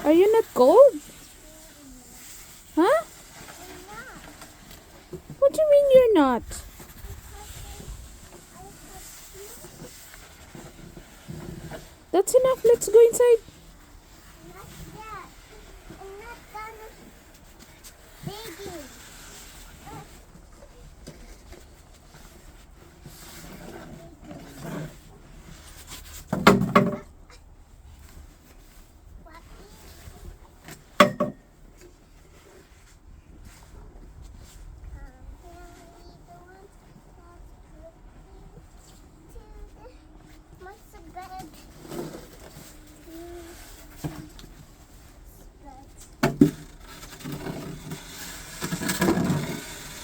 Are you not cold? Huh? What do you mean you're not? That's enough. Let's go inside.